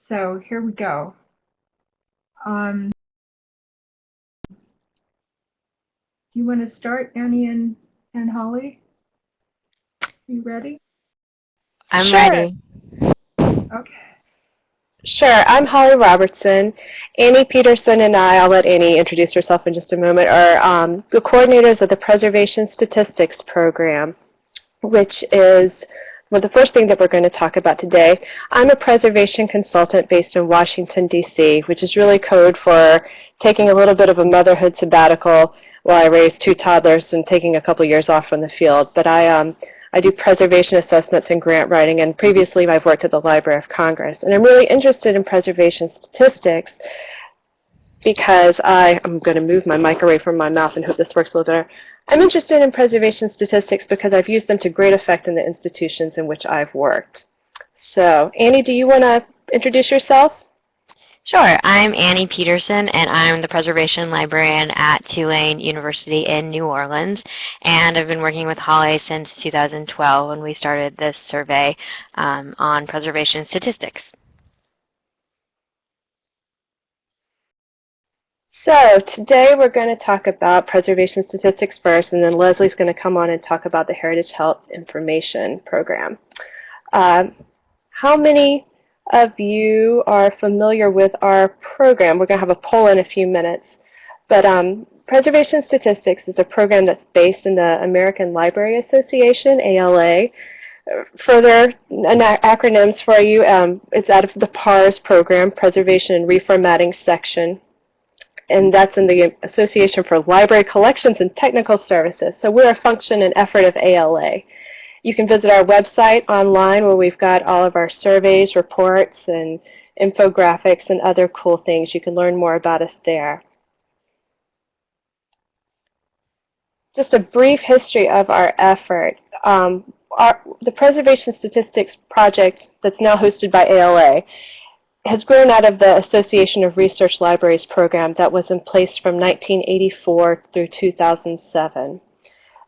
So here we go. Do you want to start, Annie and Holly? You ready? I'm ready. Okay. Sure, I'm Holly Robertson. Annie Peterson and I'll let Annie introduce herself in just a moment, are the coordinators of the Preservation Statistics Program, which is the first thing that we're going to talk about today. I'm a preservation consultant based in Washington, D.C., which is really code for taking a little bit of a motherhood sabbatical while I raise two toddlers and taking a couple years off from the field. But I do preservation assessments and grant writing, and previously I've worked at the Library of Congress. And I'm really interested in preservation statistics because I'm going to move my mic away from my mouth and hope this works a little better. I'm interested in preservation statistics because I've used them to great effect in the institutions in which I've worked. So, Annie, do you want to introduce yourself? Sure. I'm Annie Peterson, and I'm the preservation librarian at Tulane University in New Orleans. And I've been working with Holly since 2012 when we started this survey on preservation statistics. So today we're going to talk about preservation statistics first, and then Leslie's going to come on and talk about the Heritage Health Information Program. How many of you are familiar with our program? We're going to have a poll in a few minutes. But Preservation Statistics is a program that's based in the American Library Association, ALA. Further acronyms for you, it's out of the PARS program, Preservation and Reformatting section. And that's in the Association for Library Collections and Technical Services. So we're a function and effort of ALA. You can visit our website online where we've got all of our surveys, reports, and infographics and other cool things. You can learn more about us there. Just a brief history of our effort. The Preservation Statistics Project that's now hosted by ALA has grown out of the Association of Research Libraries program that was in place from 1984 through 2007.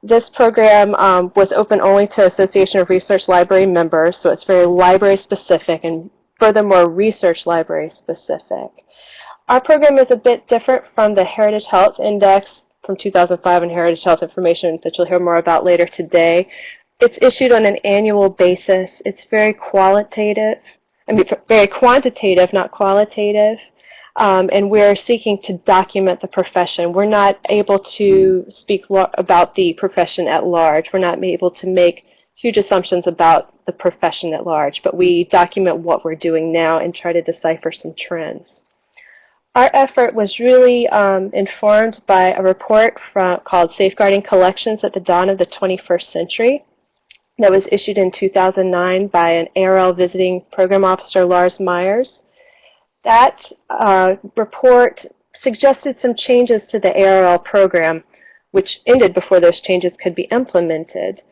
This program was open only to Association of Research Library members, so it's very library specific and furthermore research library specific. Our program is a bit different from the Heritage Health Index from 2005 and Heritage Health Information that you'll hear more about later today. It's issued on an annual basis. It's very qualitative. Very quantitative, not qualitative, and we're seeking to document the profession. We're not able to speak about the profession at large. We're not able to make huge assumptions about the profession at large, but we document what we're doing now and try to decipher some trends. Our effort was really informed by a report called Safeguarding Collections at the Dawn of the 21st Century. That was issued in 2009 by an ARL visiting program officer, Lars Myers. That report suggested some changes to the ARL program, which ended before those changes could be implemented.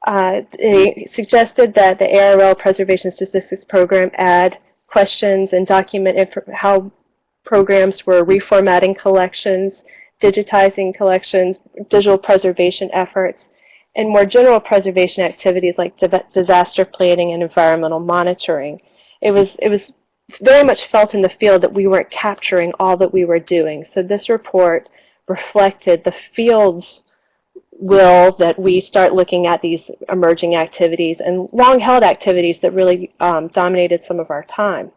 They suggested that the ARL Preservation Statistics Program add questions and document how programs were reformatting collections, digitizing collections, digital preservation efforts, and more general preservation activities like disaster planning and environmental monitoring. It was very much felt in the field that we weren't capturing all that we were doing. So this report reflected the field's will that we start looking at these emerging activities and long-held activities that really dominated some of our time.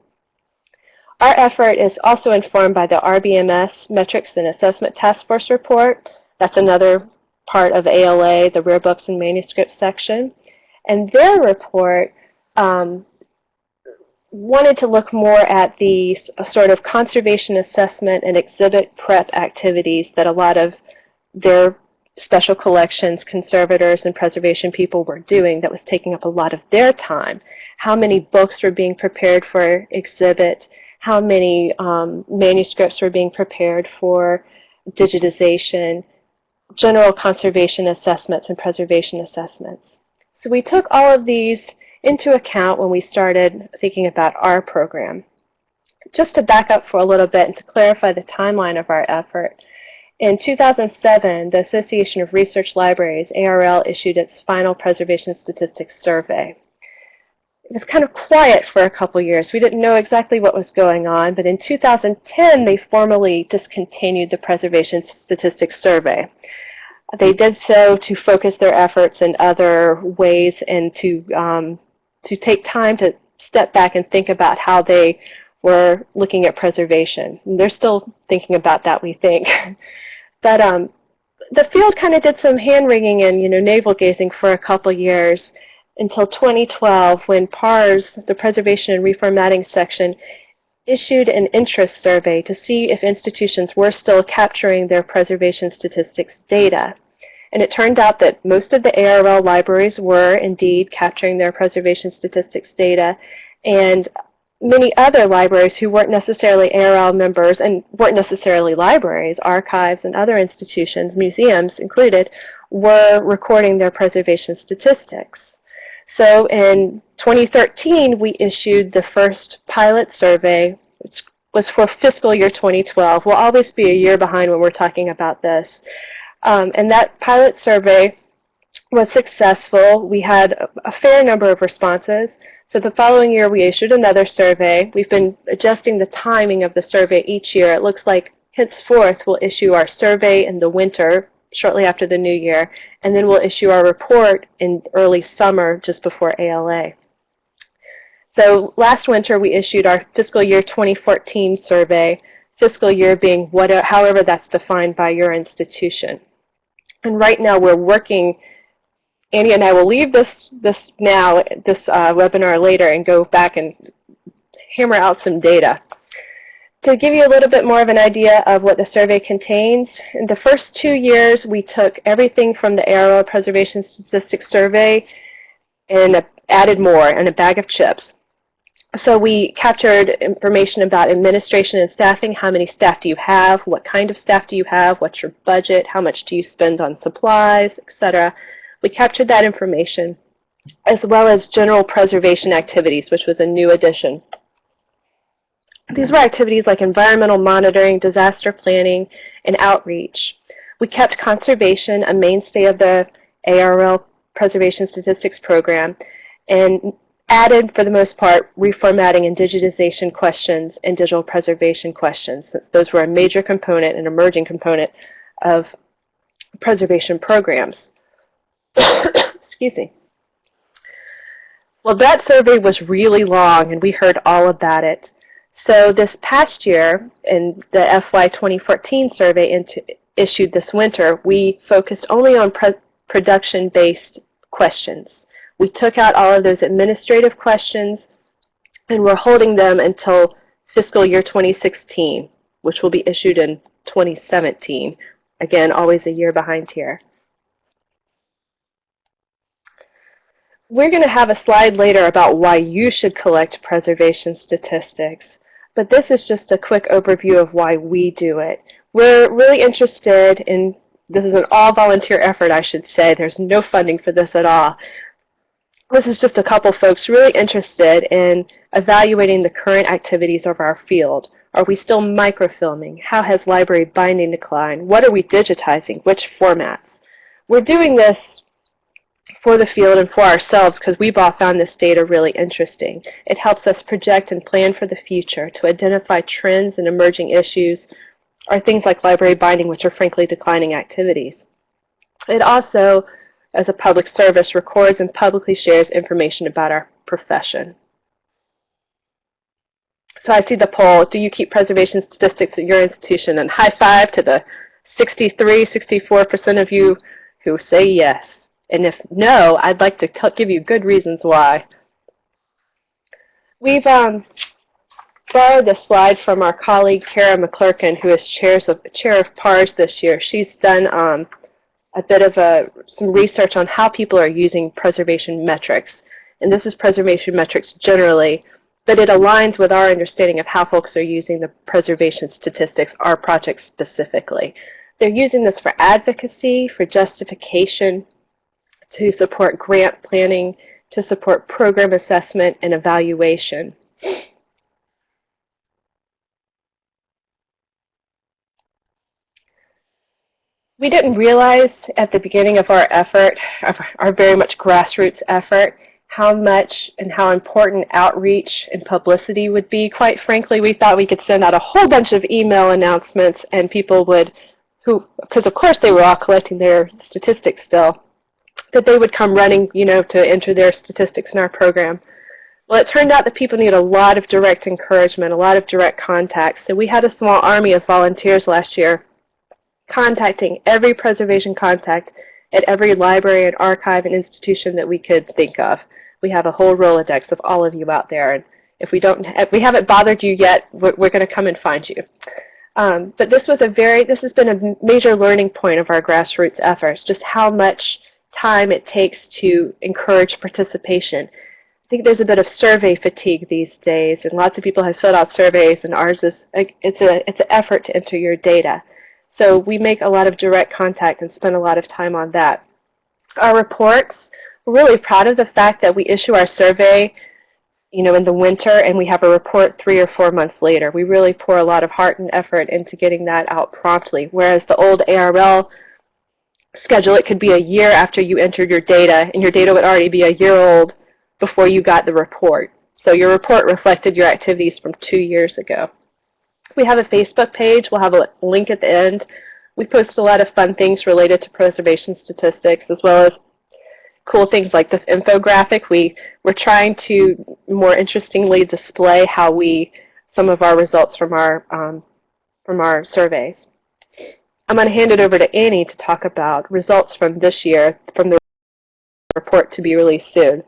Our effort is also informed by the RBMS Metrics and Assessment Task Force report. That's another part of ALA, the Rare Books and Manuscripts section. And their report wanted to look more at the sort of conservation assessment and exhibit prep activities that a lot of their special collections, conservators, and preservation people were doing that was taking up a lot of their time. How many books were being prepared for exhibit, how many manuscripts were being prepared for digitization, general conservation assessments and preservation assessments. So we took all of these into account when we started thinking about our program. Just to back up for a little bit and to clarify the timeline of our effort, in 2007, the Association of Research Libraries, ARL, issued its final preservation statistics survey. it was kind of quiet for a couple years. We didn't know exactly what was going on, but in 2010 they formally discontinued the Preservation Statistics Survey. They did so to focus their efforts in other ways and to take time to step back and think about how they were looking at preservation. And they're still thinking about that, we think. But the field kind of did some hand-wringing and navel-gazing for a couple years until 2012 when PARS, the Preservation and Reformatting section, issued an interest survey to see if institutions were still capturing their preservation statistics data. And it turned out that most of the ARL libraries were indeed capturing their preservation statistics data, and many other libraries who weren't necessarily ARL members and weren't necessarily libraries, archives and other institutions, museums included, were recording their preservation statistics. So in 2013, we issued the first pilot survey, which was for fiscal year 2012. We'll always be a year behind when we're talking about this. And that pilot survey was successful. We had a fair number of responses. So the following year we issued another survey. We've been adjusting the timing of the survey each year. It looks like henceforth we'll issue our survey in the winter, shortly after the new year, and then we'll issue our report in early summer just before ALA. So last winter we issued our fiscal year 2014 survey, fiscal year being however that's defined by your institution. And right now we're working, Annie and I will leave this webinar later and go back and hammer out some data. To give you a little bit more of an idea of what the survey contains, in the first 2 years we took everything from the ARL Preservation Statistics Survey and added more in a bag of chips. So we captured information about administration and staffing. How many staff do you have? What kind of staff do you have? What's your budget? How much do you spend on supplies, etc.? We captured that information, as well as general preservation activities, which was a new addition. These were activities like environmental monitoring, disaster planning, and outreach. We kept conservation a mainstay of the ARL Preservation Statistics Program, and added, for the most part, reformatting and digitization questions and digital preservation questions. Those were a major component, an emerging component of preservation programs. Excuse me. Well, that survey was really long, and we heard all about it. So this past year, in the FY 2014 survey issued this winter, we focused only on production-based questions. We took out all of those administrative questions, and we're holding them until fiscal year 2016, which will be issued in 2017. Again, always a year behind here. We're going to have a slide later about why you should collect preservation statistics, but this is just a quick overview of why we do it. We're really interested in, this is an all-volunteer effort, I should say. There's no funding for this at all. This is just a couple folks really interested in evaluating the current activities of our field. Are we still microfilming? How has library binding declined? What are we digitizing? Which formats? We're doing this for the field and for ourselves because we've all found this data really interesting. It helps us project and plan for the future to identify trends and emerging issues, or things like library binding, which are frankly declining activities. It also, as a public service, records and publicly shares information about our profession. So I see the poll, do you keep preservation statistics at your institution? And high five to the 64% of you who say yes. And if no, I'd like to give you good reasons why. We've borrowed this slide from our colleague Kara McClurkin, who is chair of PARS this year. She's done a bit of some research on how people are using preservation metrics. And this is preservation metrics generally, but it aligns with our understanding of how folks are using the preservation statistics, our project specifically. They're using this for advocacy, for justification, to support grant planning, to support program assessment and evaluation. We didn't realize at the beginning of our effort, our very much grassroots effort, how much and how important outreach and publicity would be. Quite frankly, we thought we could send out a whole bunch of email announcements and people would, because of course they were all collecting their statistics still, that they would come running, to enter their statistics in our program. Well, it turned out that people need a lot of direct encouragement, a lot of direct contacts. So we had a small army of volunteers last year contacting every preservation contact at every library and archive and institution that we could think of. We have a whole Rolodex of all of you out there, and if we haven't bothered you yet, we're going to come and find you. But this has been a major learning point of our grassroots efforts, just how much time it takes to encourage participation. I think there's a bit of survey fatigue these days, and lots of people have filled out surveys, and ours is it's an effort to enter your data. So we make a lot of direct contact and spend a lot of time on that. Our reports, we're really proud of the fact that we issue our survey, in the winter, and we have a report 3 or 4 months later. We really pour a lot of heart and effort into getting that out promptly, whereas the old ARL schedule, it could be a year after you entered your data, and your data would already be a year old before you got the report. So your report reflected your activities from 2 years ago. We have a Facebook page. We'll have a link at the end. We post a lot of fun things related to preservation statistics, as well as cool things like this infographic. We're trying to more interestingly display some of our results from our surveys. I'm going to hand it over to Annie to talk about results from this year, from the report to be released soon.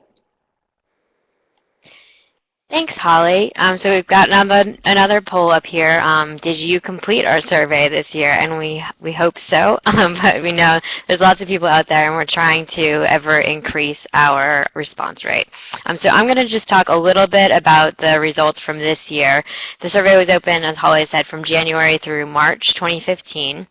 Thanks, Holly. So we've got another poll up here. Did you complete our survey this year? And we hope so, but we know there's lots of people out there, and we're trying to ever increase our response rate. So I'm going to just talk a little bit about the results from this year. The survey was open, as Holly said, from January through March 2015.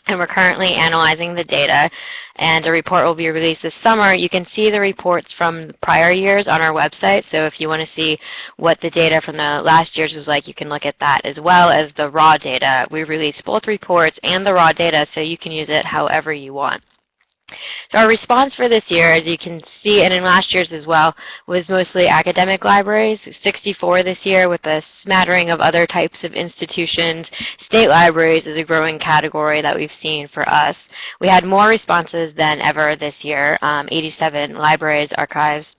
And we're currently analyzing the data, and a report will be released this summer. You can see the reports from the prior years on our website, so if you want to see what the data from the last year's was like, you can look at that, as well as the raw data. We release both reports and the raw data, so you can use it however you want. So our response for this year, as you can see, and in last year's as well, was mostly academic libraries, 64 this year, with a smattering of other types of institutions. State libraries is a growing category that we've seen for us. We had more responses than ever this year, 87 libraries, archives,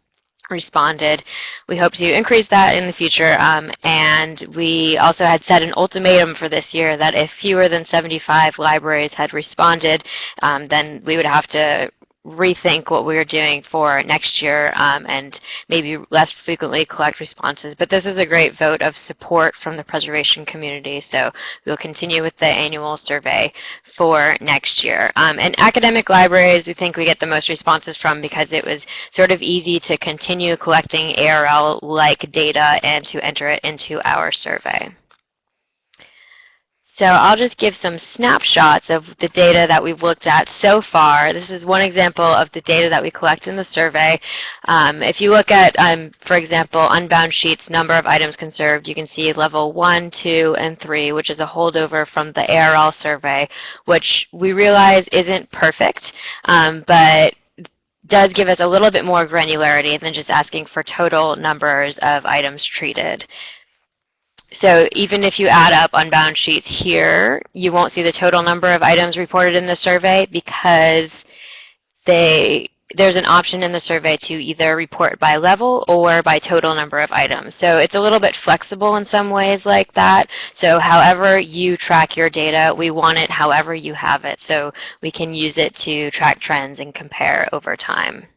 responded. We hope to increase that in the future, and we also had set an ultimatum for this year that if fewer than 75 libraries had responded, then we would have to rethink what we were doing for next year and maybe less frequently collect responses. But this is a great vote of support from the preservation community, so we'll continue with the annual survey for next year. And academic libraries, we think we get the most responses from because it was sort of easy to continue collecting ARL-like data and to enter it into our survey. So I'll just give some snapshots of the data that we've looked at so far. This is one example of the data that we collect in the survey. If you look at, for example, unbound sheets, number of items conserved, you can see level 1, 2, and 3, which is a holdover from the ARL survey, which we realize isn't perfect, but does give us a little bit more granularity than just asking for total numbers of items treated. So even if you add up unbound sheets here, you won't see the total number of items reported in the survey because there's an option in the survey to either report by level or by total number of items. So it's a little bit flexible in some ways like that. So however you track your data, we want it however you have it. So we can use it to track trends and compare over time.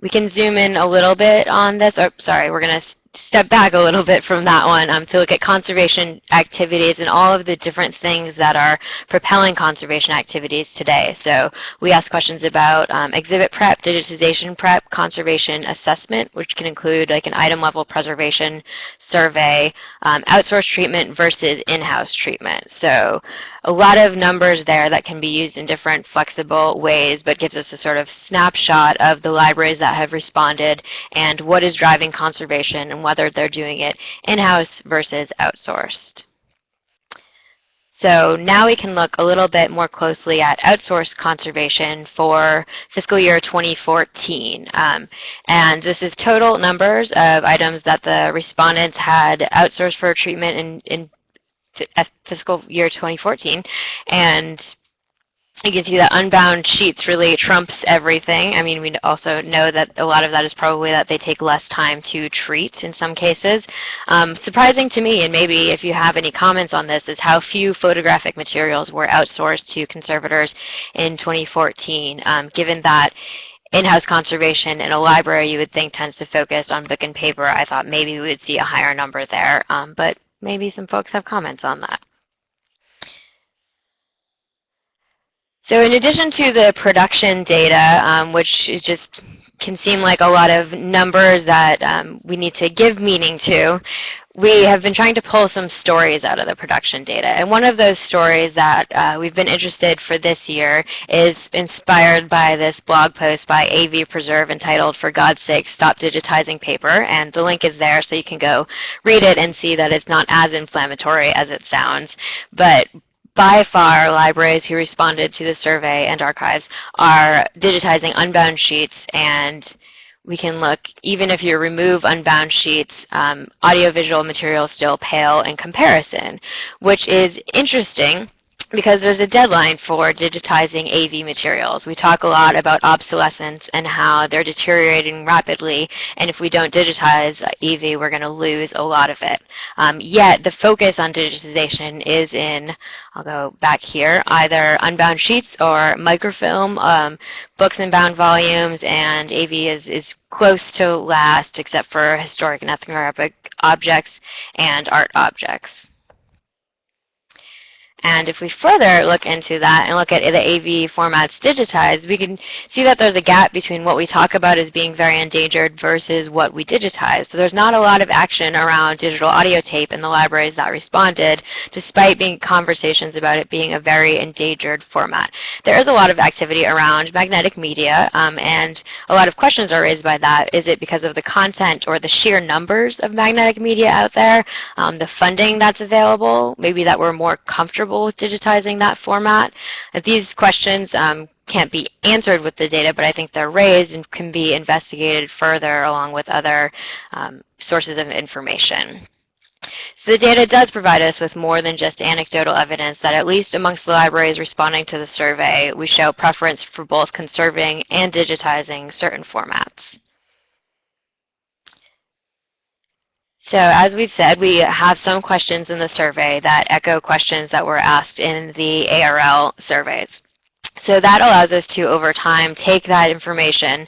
We can zoom in a little bit on this. Oh, sorry, we're going to step back a little bit from that one to look at conservation activities and all of the different things that are propelling conservation activities today. So we ask questions about exhibit prep, digitization prep, conservation assessment, which can include like an item level preservation survey, outsourced treatment versus in-house treatment. So a lot of numbers there that can be used in different flexible ways, but gives us a sort of snapshot of the libraries that have responded and what is driving conservation and whether they're doing it in-house versus outsourced. So now we can look a little bit more closely at outsourced conservation for fiscal year 2014. And this is total numbers of items that the respondents had outsourced for treatment in fiscal year 2014. And you can see that unbound sheets really trumps everything. I mean, we also know that a lot of that is probably that they take less time to treat in some cases. Surprising to me, and maybe if you have any comments on this, is how few photographic materials were outsourced to conservators in 2014, given that in-house conservation in a library you would think tends to focus on book and paper. I thought maybe we would see a higher number there, but maybe some folks have comments on that. So in addition to the production data, which is just can seem like a lot of numbers that we need to give meaning to, we have been trying to pull some stories out of the production data. And one of those stories that we've been interested for this year is inspired by this blog post by AV Preserve entitled, "For God's Sake, Stop Digitizing Paper." And the link is there so you can go read it and see that it's not as inflammatory as it sounds. But by far, libraries who responded to the survey and archives are digitizing unbound sheets, and we can look, even if you remove unbound sheets, audiovisual materials still pale in comparison, which is interesting because there's a deadline for digitizing AV materials. We talk a lot about obsolescence and how they're deteriorating rapidly, and if we don't digitize AV, we're going to lose a lot of it. Yet the focus on digitization is in, I'll go back here, either unbound sheets or microfilm, books and bound volumes, and AV is close to last except for historic and ethnographic objects and art objects. And if we further look into that and look at the AV formats digitized, we can see that there's a gap between what we talk about as being very endangered versus what we digitize. So there's not a lot of action around digital audio tape in the libraries that responded, despite being conversations about it being a very endangered format. There is a lot of activity around magnetic media, and a lot of questions are raised by that. Is it because of the content or the sheer numbers of magnetic media out there, the funding that's available, maybe that we're more comfortable with digitizing that format? These questions can't be answered with the data, but I think they're raised and can be investigated further along with other sources of information. So the data does provide us with more than just anecdotal evidence that at least amongst the libraries responding to the survey, we show preference for both conserving and digitizing certain formats. So as we've said, we have some questions in the survey that echo questions that were asked in the ARL surveys. So that allows us to, over time, take that information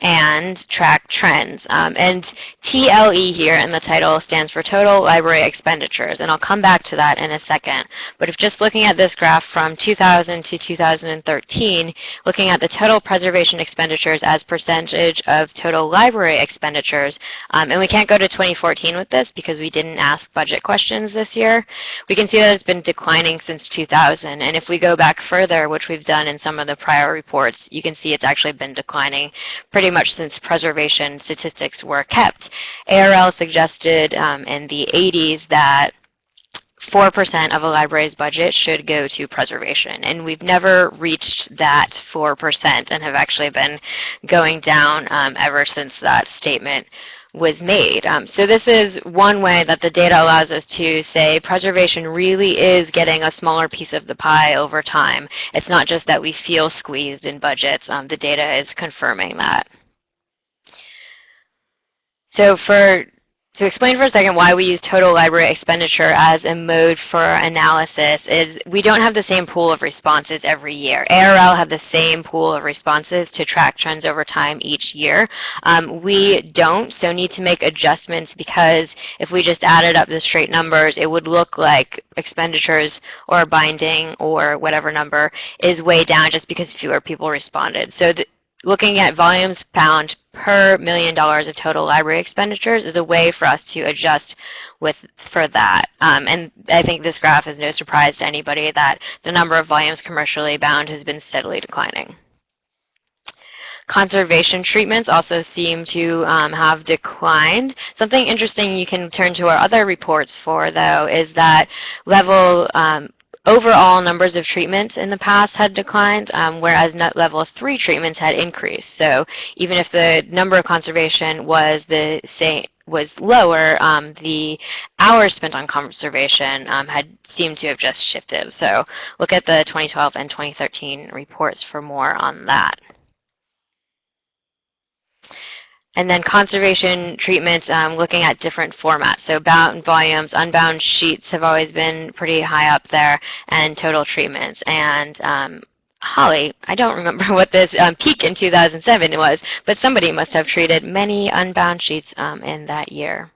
and track trends. And TLE here in the title stands for Total Library Expenditures, and I'll come back to that in a second. But if just looking at this graph from 2000 to 2013, looking at the total preservation expenditures as percentage of total library expenditures, and we can't go to 2014 with this because we didn't ask budget questions this year, we can see that it's been declining since 2000. And if we go back further, which we've done in some of the prior reports, you can see it's actually been declining pretty much since preservation statistics were kept. ARL suggested in the 80s that 4% of a library's budget should go to preservation, and we've never reached that 4% and have actually been going down ever since that statement was made. So this is one way that the data allows us to say preservation really is getting a smaller piece of the pie over time. It's not just that we feel squeezed in budgets. The data is confirming that. So to explain for a second why we use total library expenditure as a mode for analysis is we don't have the same pool of responses every year. ARL have the same pool of responses to track trends over time each year. We don't, so need to make adjustments because if we just added up the straight numbers, it would look like expenditures or binding or whatever number is way down just because fewer people responded. So looking at volumes found per $1 million of total library expenditures is a way for us to adjust for that. And I think this graph is no surprise to anybody that the number of volumes commercially bound has been steadily declining. Conservation treatments also seem to have declined. Something interesting you can turn to our other reports for, though, is that level overall numbers of treatments in the past had declined, whereas net level 3 treatments had increased. So even if the number of conservation was the same, was lower, the hours spent on conservation had seemed to have just shifted. So look at the 2012 and 2013 reports for more on that. And then conservation treatments, looking at different formats. So bound volumes, unbound sheets have always been pretty high up there, and total treatments. And Holly, I don't remember what this peak in 2007 was, but somebody must have treated many unbound sheets in that year.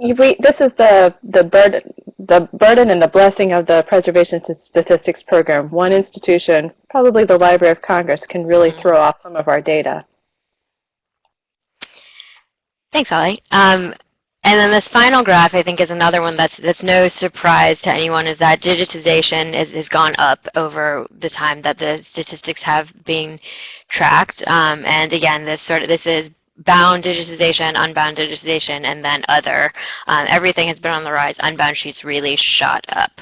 This is the burden and the blessing of the Preservation Statistics Program. One institution, probably the Library of Congress, can really throw off some of our data. Thanks, Holly. And then this final graph, I think, is another one that's no surprise to anyone, is that digitization has gone up over the time that the statistics have been tracked. And again, this is bound digitization, unbound digitization, and then other. Everything has been on the rise. Unbound sheets really shot up.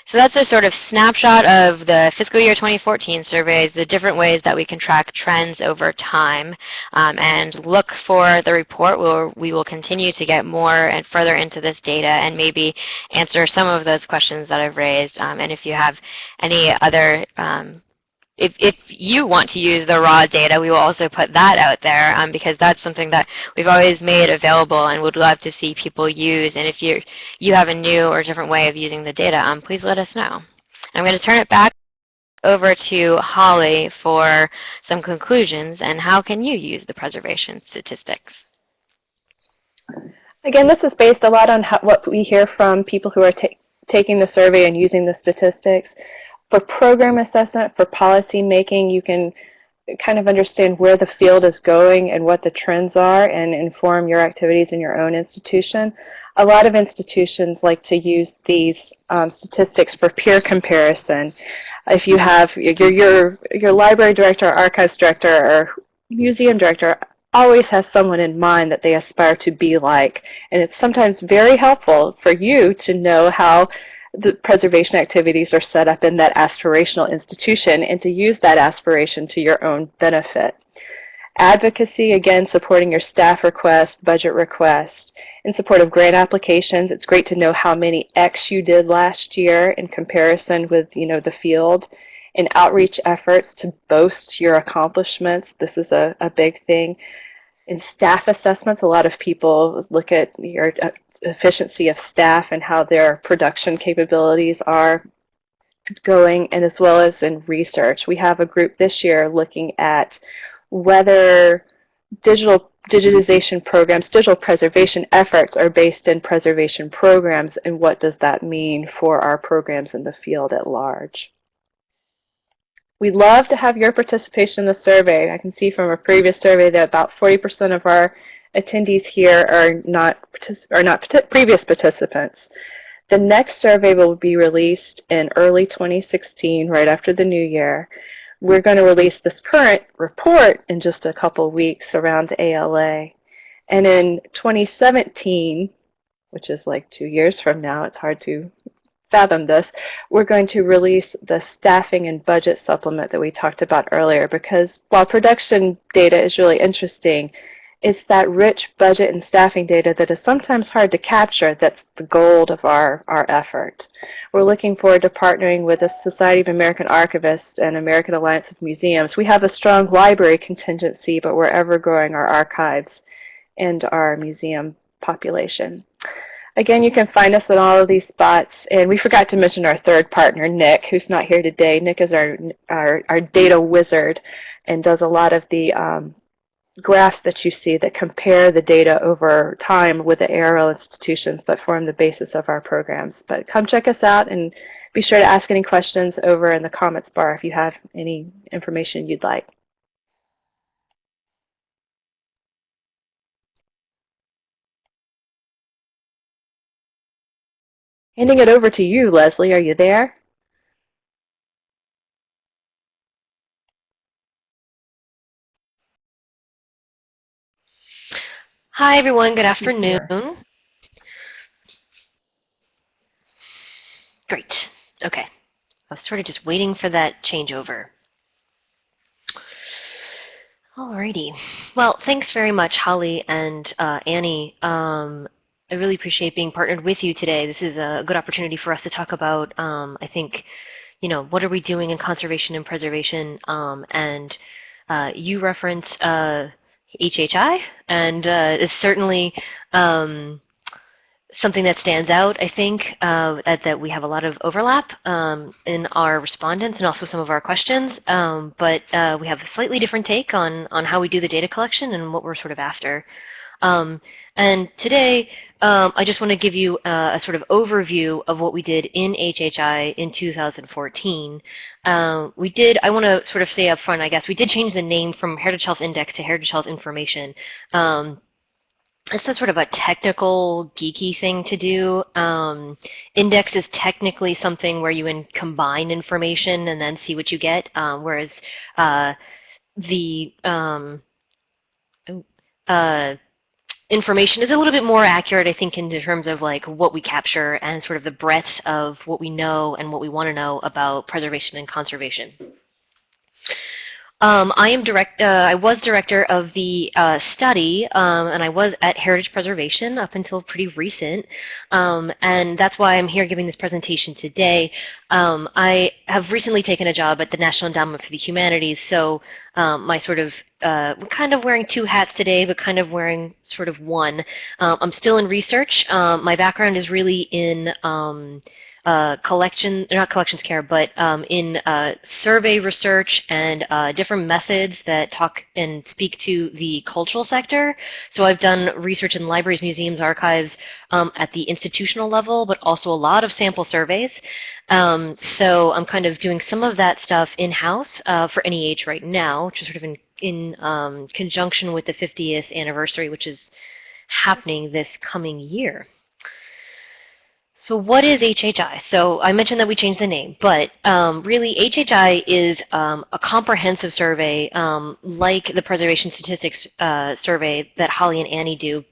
So that's a sort of snapshot of the fiscal year 2014 surveys, the different ways that we can track trends over time, and look for the report where we will continue to get more and further into this data and maybe answer some of those questions that I've raised. And if you have any other if you want to use the raw data, we will also put that out there, because that's something that we've always made available and would love to see people use. And if you have a new or different way of using the data, please let us know. I'm going to turn it back over to Holly for some conclusions and how can you use the preservation statistics. Again, this is based a lot on what we hear from people who are taking the survey and using the statistics. For program assessment, for policy making, you can kind of understand where the field is going and what the trends are and inform your activities in your own institution. A lot of institutions like to use these statistics for peer comparison. If you have your library director, archives director, or museum director always has someone in mind that they aspire to be like, and it's sometimes very helpful for you to know how the preservation activities are set up in that aspirational institution and to use that aspiration to your own benefit. Advocacy, again, supporting your staff requests, budget requests. In support of grant applications, it's great to know how many X you did last year in comparison with, the field. In outreach efforts, to boast your accomplishments, this is a big thing. In staff assessments, a lot of people look at your efficiency of staff and how their production capabilities are going, and as well as in research. We have a group this year looking at whether digitization programs, digital preservation efforts are based in preservation programs, and what does that mean for our programs in the field at large. We'd love to have your participation in the survey. I can see from a previous survey that about 40% of our attendees here are not previous participants. The next survey will be released in early 2016, right after the new year. We're going to release this current report in just a couple weeks around ALA. And in 2017, which is like 2 years from now, it's hard to fathom this, we're going to release the staffing and budget supplement that we talked about earlier, because while production data is really interesting, it's that rich budget and staffing data that is sometimes hard to capture that's the gold of our effort. We're looking forward to partnering with the Society of American Archivists and American Alliance of Museums. We have a strong library contingency, but we're ever growing our archives and our museum population. Again, you can find us at all of these spots, and we forgot to mention our third partner, Nick, who's not here today. Nick is our data wizard and does a lot of the graphs that you see that compare the data over time with the ARL institutions that form the basis of our programs. But come check us out and be sure to ask any questions over in the comments bar if you have any information you'd like. Handing it over to you, Leslie. Are you there? Hi, everyone. Good afternoon. Great. Okay. I was sort of just waiting for that changeover. Alrighty. Well, thanks very much, Holly and Annie. I really appreciate being partnered with you today. This is a good opportunity for us to talk about, I think, what are we doing in conservation and preservation? And you reference HHI, and it's certainly something that stands out, I think, that we have a lot of overlap in our respondents and also some of our questions, but we have a slightly different take on how we do the data collection and what we're sort of after. And today, I just want to give you a sort of overview of what we did in HHI in 2014. I want to sort of say up front, I guess, we did change the name from Heritage Health Index to Heritage Health Information. It's a sort of a technical, geeky thing to do. Index is technically something where you combine information and then see what you get, whereas the information is a little bit more accurate, I think, in terms of like what we capture and sort of the breadth of what we know and what we want to know about preservation and conservation. I was director of the study, and I was at Heritage Preservation up until pretty recent, and that's why I'm here giving this presentation today. I have recently taken a job at the National Endowment for the Humanities, so my sort of, I'm kind of wearing two hats today, but kind of wearing sort of one. I'm still in research. My background is really in not collections care, but in survey research and different methods that talk and speak to the cultural sector. So I've done research in libraries, museums, archives at the institutional level, but also a lot of sample surveys. So I'm kind of doing some of that stuff in-house for NEH right now, which is sort of in conjunction with the 50th anniversary, which is happening this coming year. So what is HHI? So I mentioned that we changed the name, but really HHI is a comprehensive survey like the Preservation Statistics survey that Holly and Annie do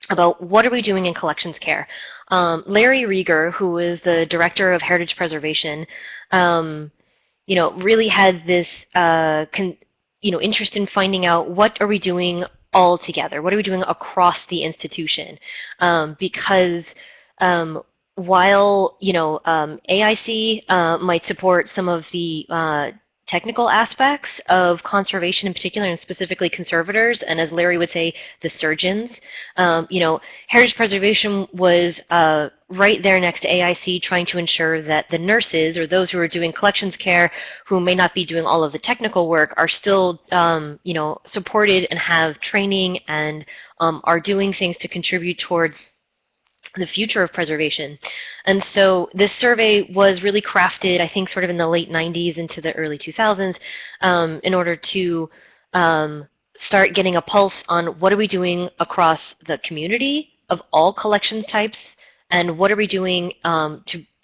about what are we doing in collections care. Larry Rieger, who is the director of Heritage Preservation, really had this interest in finding out what are we doing all together, what are we doing across the institution, because while AIC might support some of the technical aspects of conservation in particular, and specifically conservators, and as Larry would say, the surgeons, Heritage Preservation was right there next to AIC, trying to ensure that the nurses or those who are doing collections care, who may not be doing all of the technical work, are still supported and have training and are doing things to contribute towards the future of preservation. And so this survey was really crafted, I think, sort of in the late 90s into the early 2000s in order to start getting a pulse on what are we doing across the community of all collections types, and what are we doing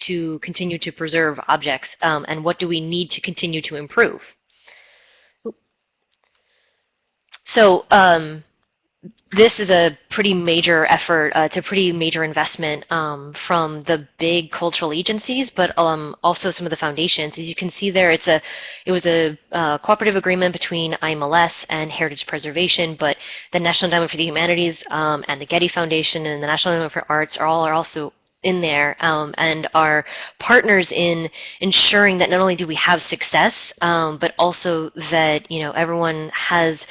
to continue to preserve objects, and what do we need to continue to improve. So this is a pretty major effort. It's a pretty major investment from the big cultural agencies, but also some of the foundations. As you can see there, it was a cooperative agreement between IMLS and Heritage Preservation, but the National Endowment for the Humanities and the Getty Foundation and the National Endowment for Arts are also in there and are partners in ensuring that not only do we have success, but also that everyone has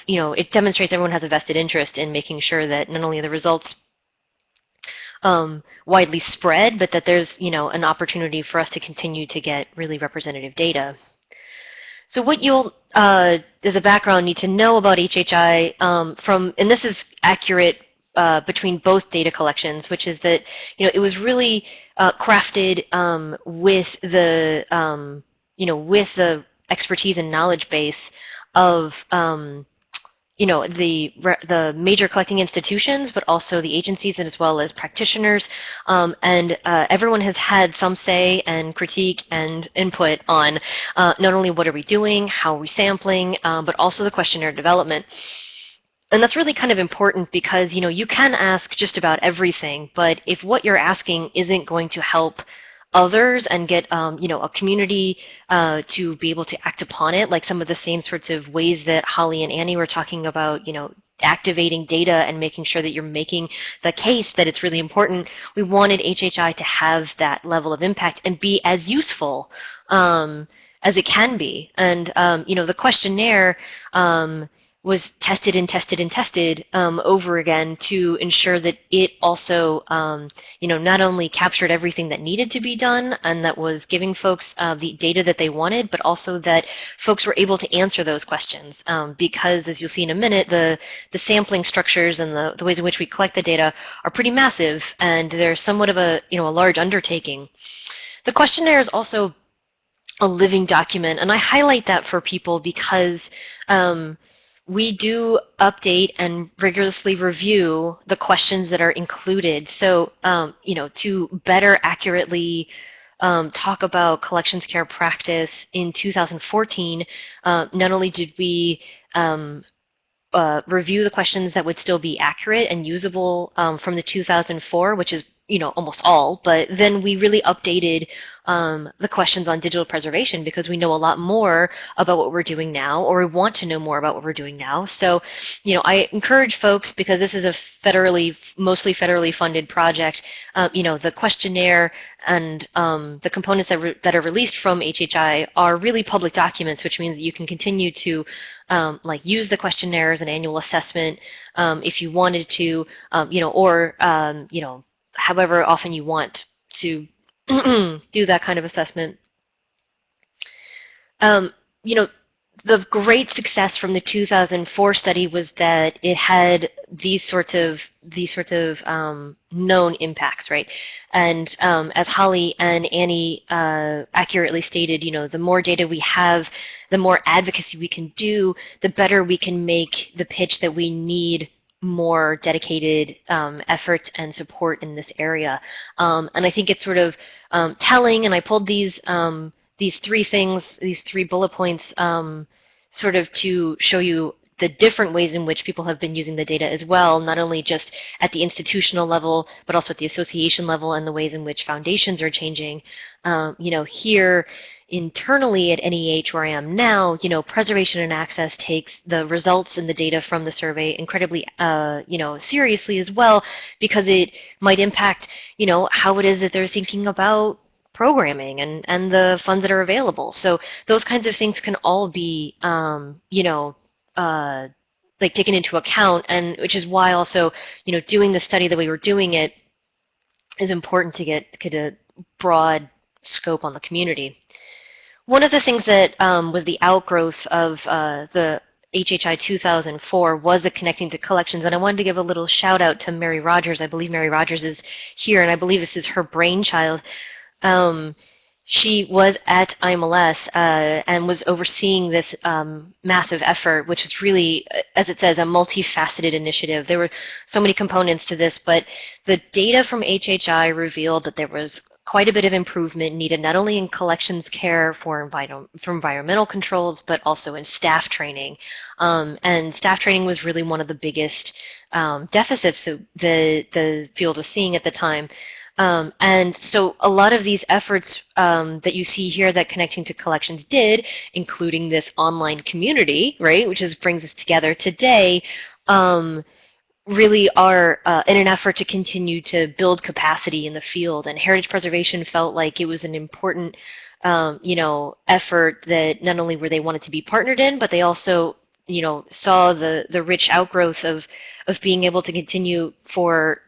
it demonstrates everyone has a vested interest in making sure that not only are the results widely spread, but that there's an opportunity for us to continue to get really representative data. So what you'll, as a background, need to know about HHI and this is accurate between both data collections, which is that it was really crafted with the with the expertise and knowledge base of the major collecting institutions, but also the agencies as well as practitioners, and everyone has had some say and critique and input on not only what are we doing, how are we sampling, but also the questionnaire development. And that's really kind of important because, you can ask just about everything, but if what you're asking isn't going to help others and get a community to be able to act upon it, like some of the same sorts of ways that Holly and Annie were talking about, activating data and making sure that you're making the case that it's really important. We wanted HHI to have that level of impact and be as useful as it can be. And, the questionnaire was tested and tested and tested over again to ensure that it also, not only captured everything that needed to be done and that was giving folks the data that they wanted, but also that folks were able to answer those questions. Because, as you'll see in a minute, the sampling structures and the ways in which we collect the data are pretty massive, and they're somewhat of a large undertaking. The questionnaire is also a living document, and I highlight that for people because we do update and rigorously review the questions that are included. So, to better accurately talk about collections care practice in 2014, not only did we review the questions that would still be accurate and usable from the 2004, which is almost all, but then we really updated the questions on digital preservation because we know a lot more about what we're doing now, or we want to know more about what we're doing now. So, I encourage folks, because this is a mostly federally funded project, the questionnaire and the components that are released from HHI are really public documents, which means that you can continue to use the questionnaire as an annual assessment if you wanted to, or however often you want to do that kind of assessment. The great success from the 2004 study was that it had these sorts of known impacts, right? And as Holly and Annie accurately stated, the more data we have, the more advocacy we can do, the better we can make the pitch that we need more dedicated effort and support in this area. And I think it's sort of telling, and I pulled these three things, these 3 bullet points, sort of to show you the different ways in which people have been using the data as well, not only just at the institutional level, but also at the association level, and the ways in which foundations are changing. Here internally at NEH, where I am now, preservation and access takes the results and the data from the survey incredibly, seriously as well, because it might impact, how it is that they're thinking about programming and the funds that are available. So those kinds of things can all be, taken into account, and which is why also, doing the study the way we're doing it is important to get a broad scope on the community. One of the things that was the outgrowth of the HHI 2004 was the Connecting to Collections, and I wanted to give a little shout out to Mary Rogers. I believe Mary Rogers is here, and I believe this is her brainchild. She was at IMLS and was overseeing this massive effort, which is really, as it says, a multifaceted initiative. There were so many components to this, but the data from HHI revealed that there was quite a bit of improvement needed, not only in collections care for environmental controls, but also in staff training. And staff training was really one of the biggest deficits that the field was seeing at the time. And so a lot of these efforts that you see here that Connecting to Collections did, including this online community, right, which brings us together today, really are in an effort to continue to build capacity in the field. And heritage preservation felt like it was an important, effort that not only were they wanted to be partnered in, but they also, saw the rich outgrowth of being able to continue for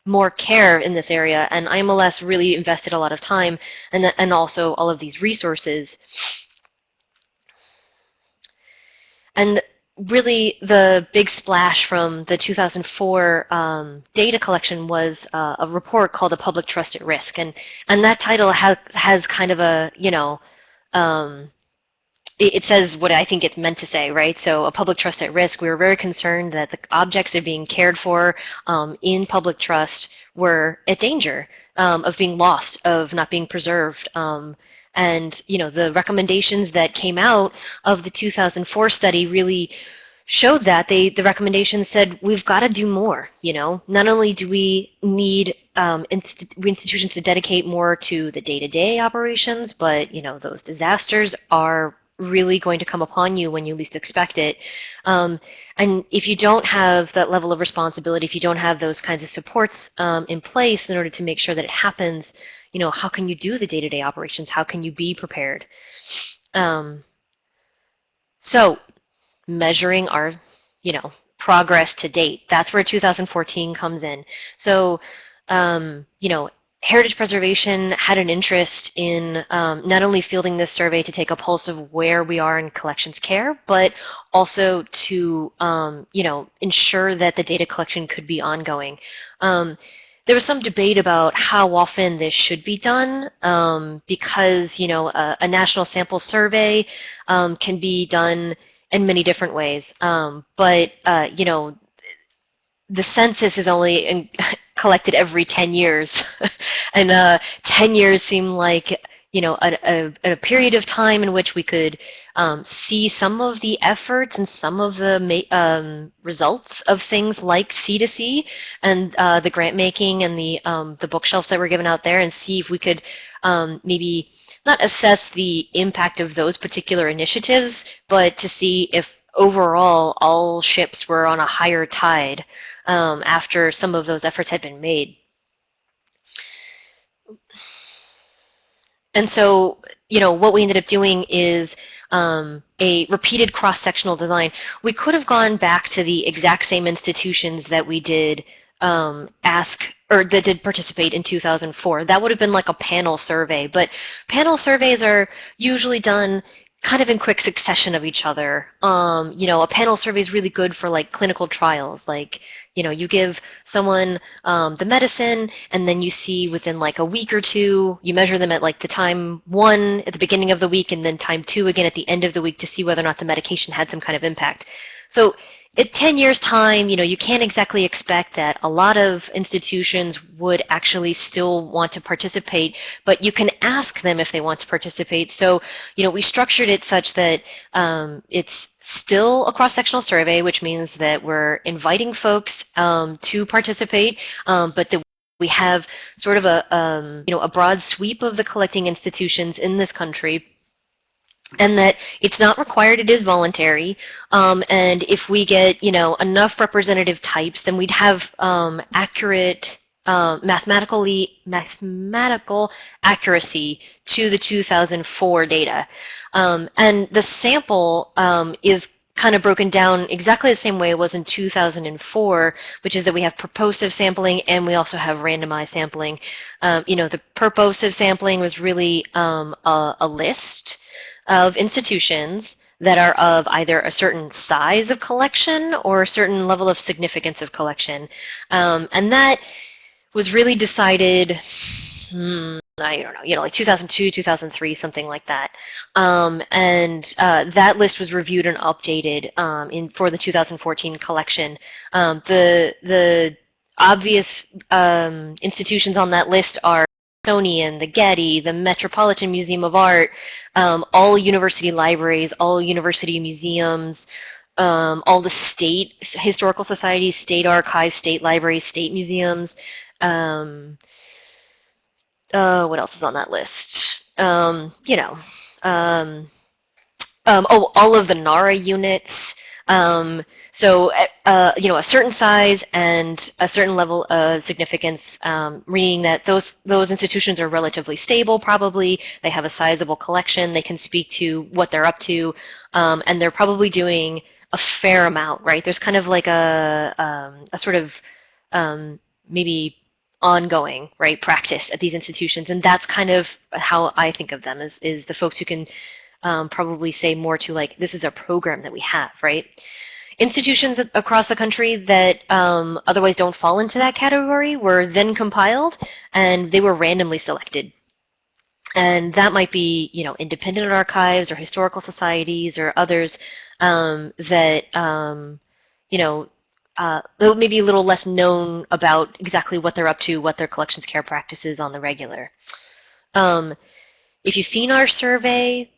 more care in this area. And IMLS really invested a lot of time and also all of these resources. And really the big splash from the 2004 data collection was a report called A Public Trust at Risk. And that title has kind of a, it says what I think it's meant to say, right? So a public trust at risk. We were very concerned that the objects that are being cared for in public trust were at danger of being lost, of not being preserved. And, the recommendations that came out of the 2004 study really showed that. The recommendations said, we've got to do more, Not only do we need institutions to dedicate more to the day-to-day operations, but those disasters are really going to come upon you when you least expect it. And if you don't have that level of responsibility, if you don't have those kinds of supports in place in order to make sure that it happens, how can you do the day-to-day operations? How can you be prepared? So measuring our, progress to date, that's where 2014 comes in. So, Heritage Preservation had an interest in not only fielding this survey to take a pulse of where we are in collections care, but also to, ensure that the data collection could be ongoing. There was some debate about how often this should be done because, a national sample survey can be done in many different ways. But the census is only collected every 10 years. And 10 years seem like, a period of time in which we could see some of the efforts and some of the results of things like C2C and the grant making and the bookshelves that were given out there, and see if we could maybe not assess the impact of those particular initiatives, but to see if overall all ships were on a higher tide after some of those efforts had been made. And so, what we ended up doing is a repeated cross-sectional design. We could have gone back to the exact same institutions that we did that did participate in 2004. That would have been like a panel survey, but panel surveys are usually done kind of in quick succession of each other. A panel survey is really good for like clinical trials. Like, you give someone the medicine, and then you see within like a week or two, you measure them at like the time 1 at the beginning of the week, and then time 2 again at the end of the week to see whether or not the medication had some kind of impact. So at 10 years' time, you can't exactly expect that a lot of institutions would actually still want to participate, but you can ask them if they want to participate. So, we structured it such that it's still a cross-sectional survey, which means that we're inviting folks to participate, but that we have sort of a broad sweep of the collecting institutions in this country, and that it's not required, it is voluntary, and if we get, enough representative types, then we'd have accurate, mathematical accuracy to the 2004 data. And the sample is kind of broken down exactly the same way it was in 2004, which is that we have purposive sampling and we also have randomized sampling. The purposive sampling was really a list of institutions that are of either a certain size of collection or a certain level of significance of collection. And that was really decided, I don't know, like 2002, 2003, something like that. And that list was reviewed and updated for the 2014 collection. The obvious institutions on that list are Smithsonian, the Getty, the Metropolitan Museum of Art, all university libraries, all university museums, all the state historical societies, state archives, state libraries, state museums. What else is on that list? All of the NARA units. So, a certain size and a certain level of significance, meaning that those institutions are relatively stable, probably. They have a sizable collection. They can speak to what they're up to, and they're probably doing a fair amount, right? There's kind of like a sort of maybe ongoing, right, practice at these institutions, and that's kind of how I think of them, is the folks who can probably say more to like, this is a program that we have, right? Institutions across the country that otherwise don't fall into that category were then compiled, and they were randomly selected. And that might be, independent archives or historical societies or others that, maybe a little less known about exactly what they're up to, what their collections care practices on the regular. If you've seen our survey,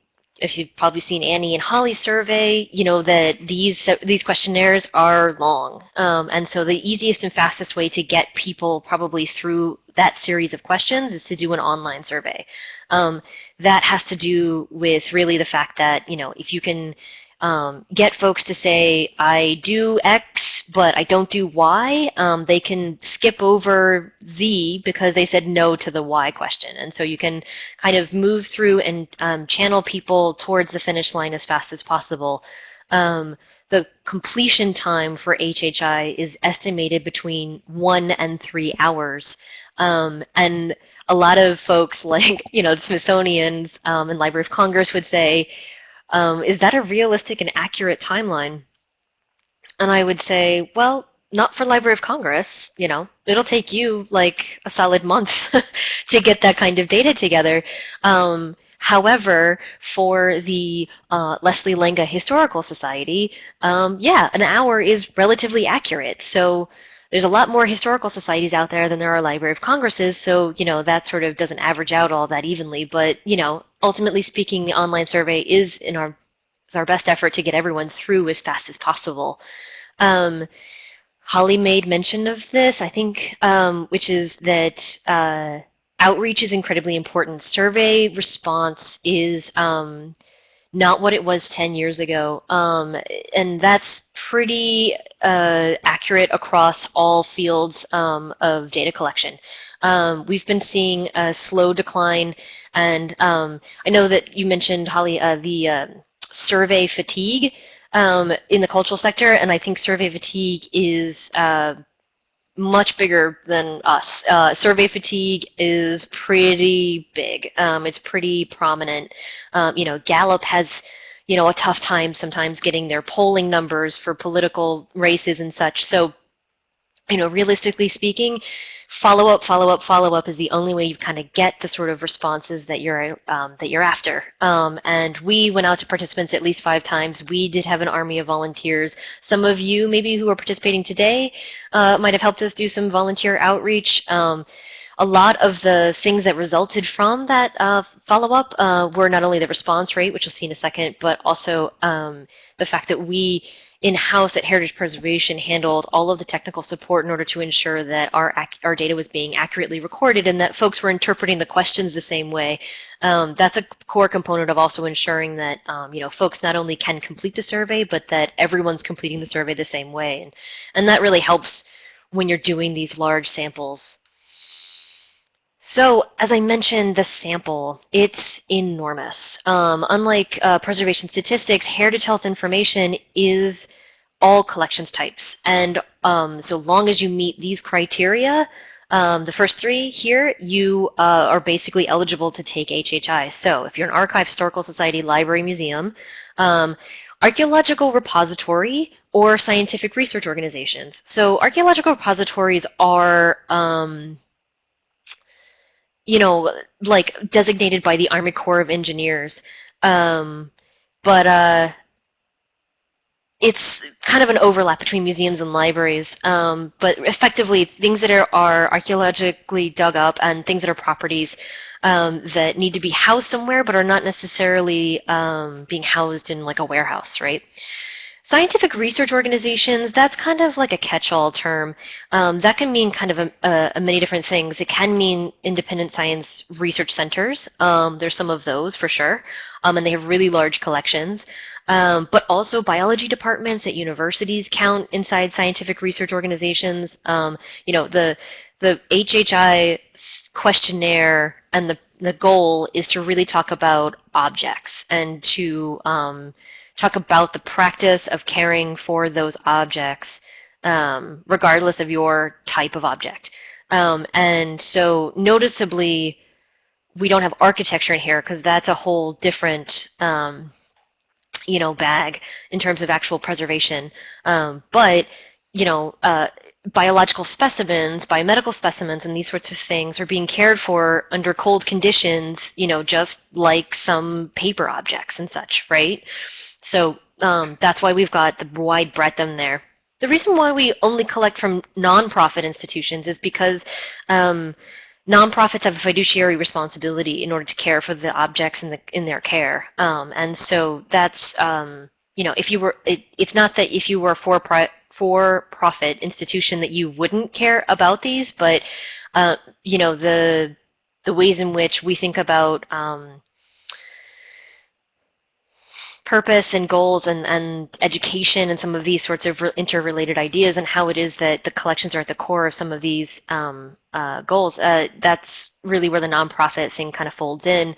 if you've probably seen Annie and Holly's survey, you know that these questionnaires are long. And so the easiest and fastest way to get people probably through that series of questions is to do an online survey. That has to do with really the fact that, you know, if you can get folks to say, I do X, but I don't do Y, they can skip over Z because they said no to the Y question. And so you can kind of move through and channel people towards the finish line as fast as possible. The completion time for HHI is estimated between 1 and 3 hours. And a lot of folks like, you know, the Smithsonian's and Library of Congress would say, is that a realistic and accurate timeline? And I would say, well, not for Library of Congress, you know. It'll take you like a solid month to get that kind of data together. However, for the Leslie Lenga Historical Society, yeah, an hour is relatively accurate. So there's a lot more historical societies out there than there are Library of Congresses, so, you know, that sort of doesn't average out all that evenly. But, you know, ultimately speaking, the online survey is our best effort to get everyone through as fast as possible. Holly made mention of this, I think, which is that outreach is incredibly important. Survey response is not what it was 10 years ago, and that's pretty accurate across all fields of data collection. We've been seeing a slow decline, and I know that you mentioned, Holly, the survey fatigue in the cultural sector, and I think survey fatigue is much bigger than us. Survey fatigue is pretty big. It's pretty prominent. You know, Gallup has, you know, a tough time sometimes getting their polling numbers for political races and such. So, you know, realistically speaking, follow up is the only way you kind of get the sort of responses that you're after. And we went out to participants at least 5 times. We did have an army of volunteers. Some of you, maybe who are participating today, might have helped us do some volunteer outreach. A lot of the things that resulted from that follow-up were not only the response rate, which you'll see in a second, but also the fact that we in-house at Heritage Preservation handled all of the technical support in order to ensure that our data was being accurately recorded and that folks were interpreting the questions the same way. That's a core component of also ensuring that you know, folks not only can complete the survey, but that everyone's completing the survey the same way. And that really helps when you're doing these large samples. So, as I mentioned, the sample, it's enormous. Unlike preservation statistics, heritage health information is all collections types. And so long as you meet these criteria, the first 3 here, you are basically eligible to take HHI. So if you're an archive, historical society, library, museum, archaeological repository, or scientific research organizations. So archaeological repositories are you know, like designated by the Army Corps of Engineers. But it's kind of an overlap between museums and libraries. But effectively, things that are archaeologically dug up and things that are properties that need to be housed somewhere but are not necessarily being housed in like a warehouse, right? Scientific research organizations, that's kind of like a catch-all term. That can mean kind of many different things. It can mean independent science research centers. There's some of those for sure, and they have really large collections. But also biology departments at universities count inside scientific research organizations. You know, the HHI questionnaire and the goal is to really talk about objects and to talk about the practice of caring for those objects, regardless of your type of object. And so noticeably, we don't have architecture in here because that's a whole different, you know, bag in terms of actual preservation. But, you know, biological specimens, biomedical specimens, and these sorts of things are being cared for under cold conditions, you know, just like some paper objects and such, right? So that's why we've got the wide breadth in there. The reason why we only collect from nonprofit institutions is because nonprofits have a fiduciary responsibility in order to care for the objects in their care, and so that's you know, if you were, it's not that if you were a for-profit institution that you wouldn't care about these, but you know, the ways in which we think about purpose and goals and education and some of these sorts of interrelated ideas and how it is that the collections are at the core of some of these goals, that's really where the nonprofit thing kind of folds in.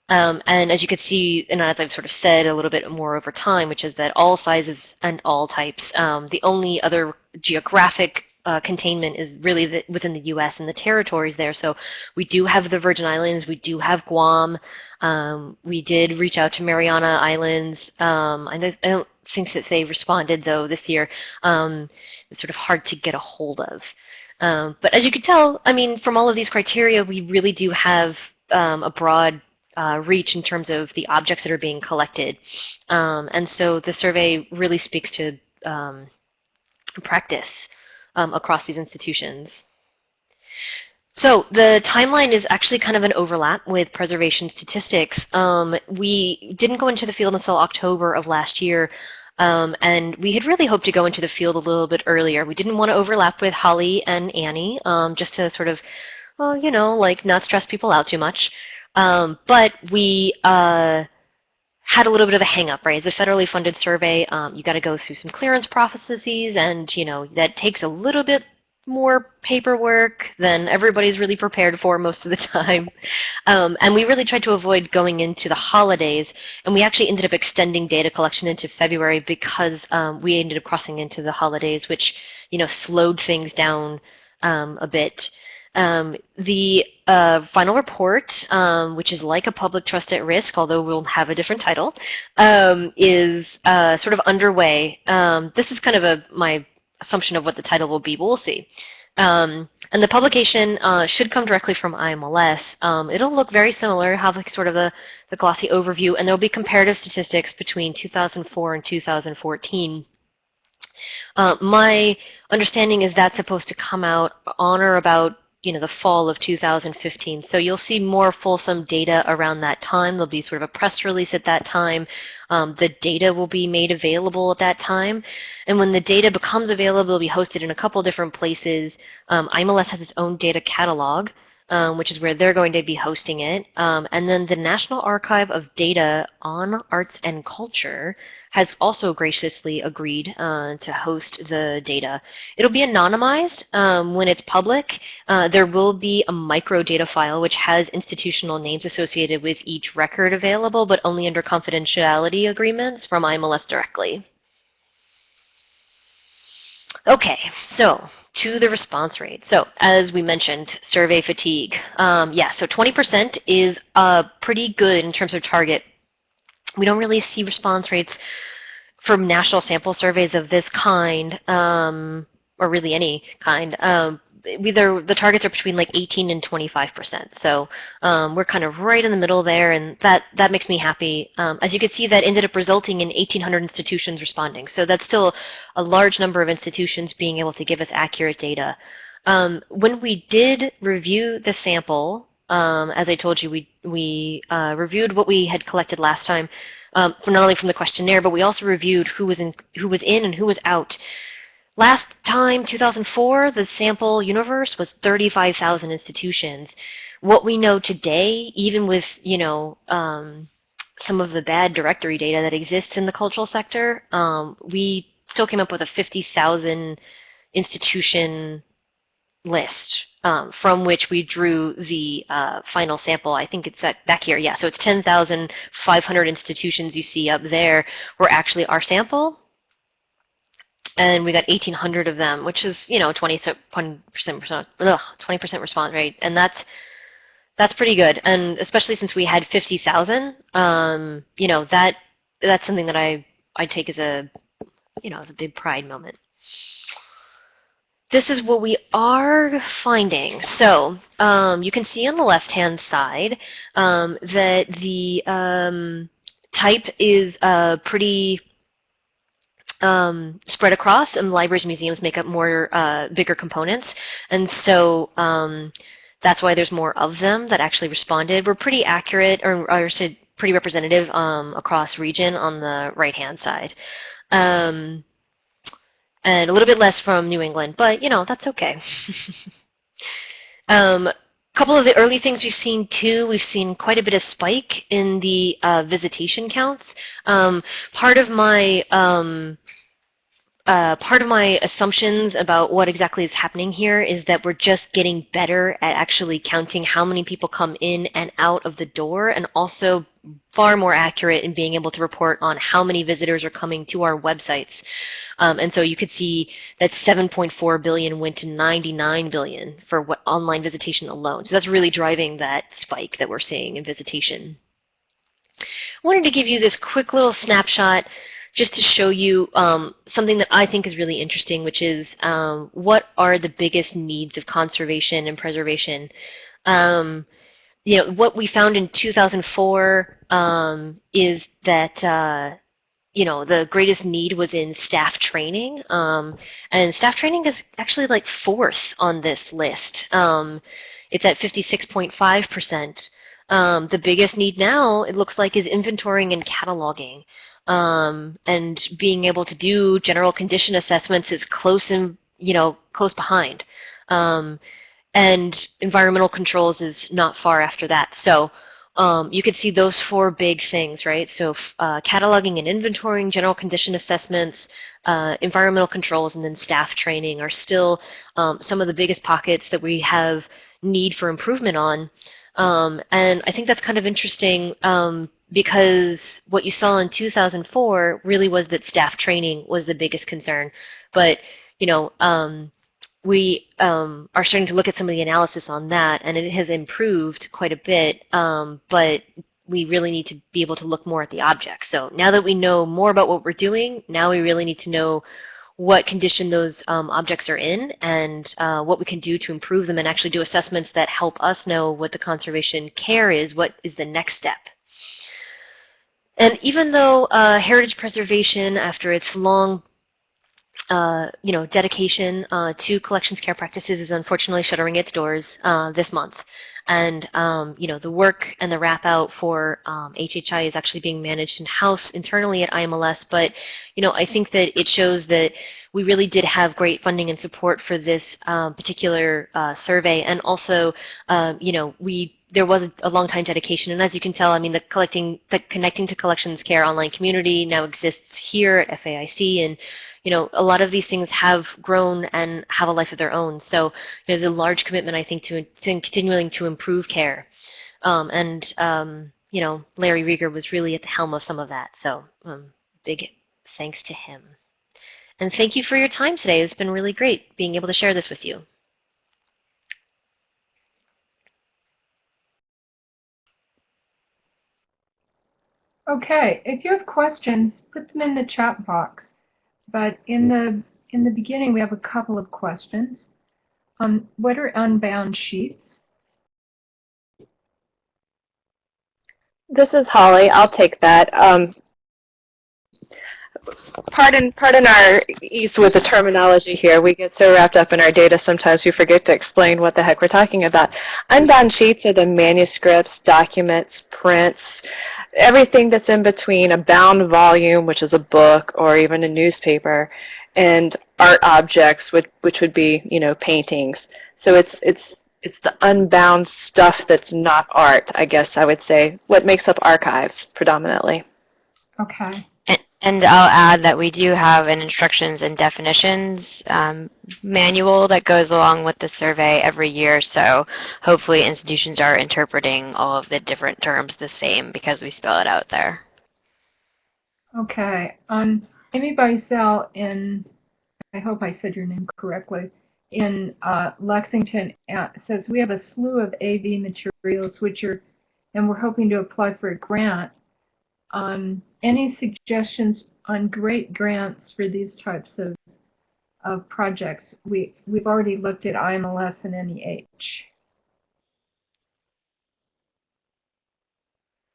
And as you can see, and as I've sort of said a little bit more over time, which is that all sizes and all types, the only other geographic containment is really within the U.S. and the territories there. So we do have the Virgin Islands, we do have Guam, we did reach out to Mariana Islands. I don't think that they responded though this year. It's sort of hard to get a hold of. But as you can tell, I mean, from all of these criteria, we really do have a broad reach in terms of the objects that are being collected. And so the survey really speaks to practice across these institutions. So the timeline is actually kind of an overlap with preservation statistics. We didn't go into the field until October of last year, and we had really hoped to go into the field a little bit earlier. We didn't want to overlap with Holly and Annie, just to sort of, well, you know, like not stress people out too much. But we had a little bit of a hang-up, right? It's a federally funded survey. You got to go through some clearance processes, and you know that takes a little bit more paperwork than everybody's really prepared for most of the time. And we really tried to avoid going into the holidays, and we actually ended up extending data collection into February because we ended up crossing into the holidays, which, you know, slowed things down a bit. The final report, which is like a public trust at risk, although we'll have a different title, is sort of underway. This is kind of my assumption of what the title will be, but we'll see. And the publication should come directly from IMLS. It'll look very similar, have like sort of the glossy overview, and there'll be comparative statistics between 2004 and 2014. My understanding is that's supposed to come out on or about, you know, the fall of 2015. So you'll see more fulsome data around that time. There'll be sort of a press release at that time. The data will be made available at that time. And when the data becomes available, it'll be hosted in a couple different places. IMLS has its own data catalog, which is where they're going to be hosting it. And then the National Archive of Data on Arts and Culture has also graciously agreed to host the data. It'll be anonymized when it's public. There will be a microdata file which has institutional names associated with each record available, but only under confidentiality agreements from IMLS directly. Okay, so to the response rate. So as we mentioned, survey fatigue. Yeah, so 20% is pretty good in terms of target. We don't really see response rates from national sample surveys of this kind, or really any kind. The targets are between like 18 and 25%. So we're kind of right in the middle there, and that makes me happy. As you can see, that ended up resulting in 1,800 institutions responding. So that's still a large number of institutions being able to give us accurate data. When we did review the sample, as I told you, we reviewed what we had collected last time, not only from the questionnaire, but we also reviewed who was in and who was out. Last time, 2004, the sample universe was 35,000 institutions. What we know today, even with, you know, some of the bad directory data that exists in the cultural sector, we still came up with a 50,000 institution list, from which we drew the final sample. I think it's back here. Yeah, so it's 10,500 institutions you see up there were actually our sample. And we got 1,800 of them, which is, you know, 20% response rate, and that's pretty good. And especially since we had 50,000, you know, that's something that I take as a, you know, as a big pride moment. This is what we are finding. So you can see on the left-hand side that the type is pretty spread across, and libraries and museums make up more bigger components. And so that's why there's more of them that actually responded. We're pretty accurate, or pretty representative across region on the right-hand side. And a little bit less from New England, but that's okay. Couple of the early things we've seen too, we've seen quite a bit of spike in the visitation counts. Part of my assumptions about what exactly is happening here is that we're just getting better at actually counting how many people come in and out of the door, and also far more accurate in being able to report on how many visitors are coming to our websites. And so you could see that 7.4 billion went to 99 billion for online visitation alone. So that's really driving that spike that we're seeing in visitation. I wanted to give you this quick little snapshot just to show you something that I think is really interesting, which is what are the biggest needs of conservation and preservation. What we found in 2004 is that the greatest need was in staff training, and staff training is actually like fourth on this list. It's at 56.5%. The biggest need now, it looks like, is inventorying and cataloging. And being able to do general condition assessments is close behind. And environmental controls is not far after that. So you could see those four big things, right? So cataloging and inventorying, general condition assessments, environmental controls, and then staff training are still some of the biggest pockets that we have need for improvement on. And I think that's kind of interesting because what you saw in 2004 really was that staff training was the biggest concern. But, we are starting to look at some of the analysis on that, and it has improved quite a bit, but we really need to be able to look more at the objects. So now that we know more about what we're doing, now we really need to know what condition those objects are in, and what we can do to improve them, and actually do assessments that help us know what the conservation care is, what is the next step. And even though heritage preservation, after its long dedication to collections care practices, is unfortunately shuttering its doors this month. And, the work and the wrap out for HHI is actually being managed in-house internally at IMLS, but, I think that it shows that we really did have great funding and support for this particular survey, and also, there was a long time dedication, and as you can tell, I mean, the Connecting to Collections Care online community now exists here at FAIC, and a lot of these things have grown and have a life of their own. So there's a large commitment, I think, to continuing to improve care. Larry Rieger was really at the helm of some of that. So big thanks to him. And thank you for your time today. It's been really great being able to share this with you. Okay, if you have questions, put them in the chat box. But in the beginning, we have a couple of questions. What are unbound sheets? This is Holly. I'll take that. Pardon our ease with the terminology here. We get so wrapped up in our data sometimes we forget to explain what the heck we're talking about. Unbound sheets are the manuscripts, documents, prints, everything that's in between a bound volume, which is a book or even a newspaper, and art objects, which would be, paintings. So it's the unbound stuff that's not art, I guess I would say, what makes up archives predominantly. Okay. And I'll add that we do have an instructions and definitions manual that goes along with the survey every year, so hopefully institutions are interpreting all of the different terms the same because we spell it out there. Okay. Amy Beisel I hope I said your name correctly, in Lexington says we have a slew of AV materials and we're hoping to apply for a grant. Any suggestions on great grants for these types of projects? We've already looked at IMLS and NEH.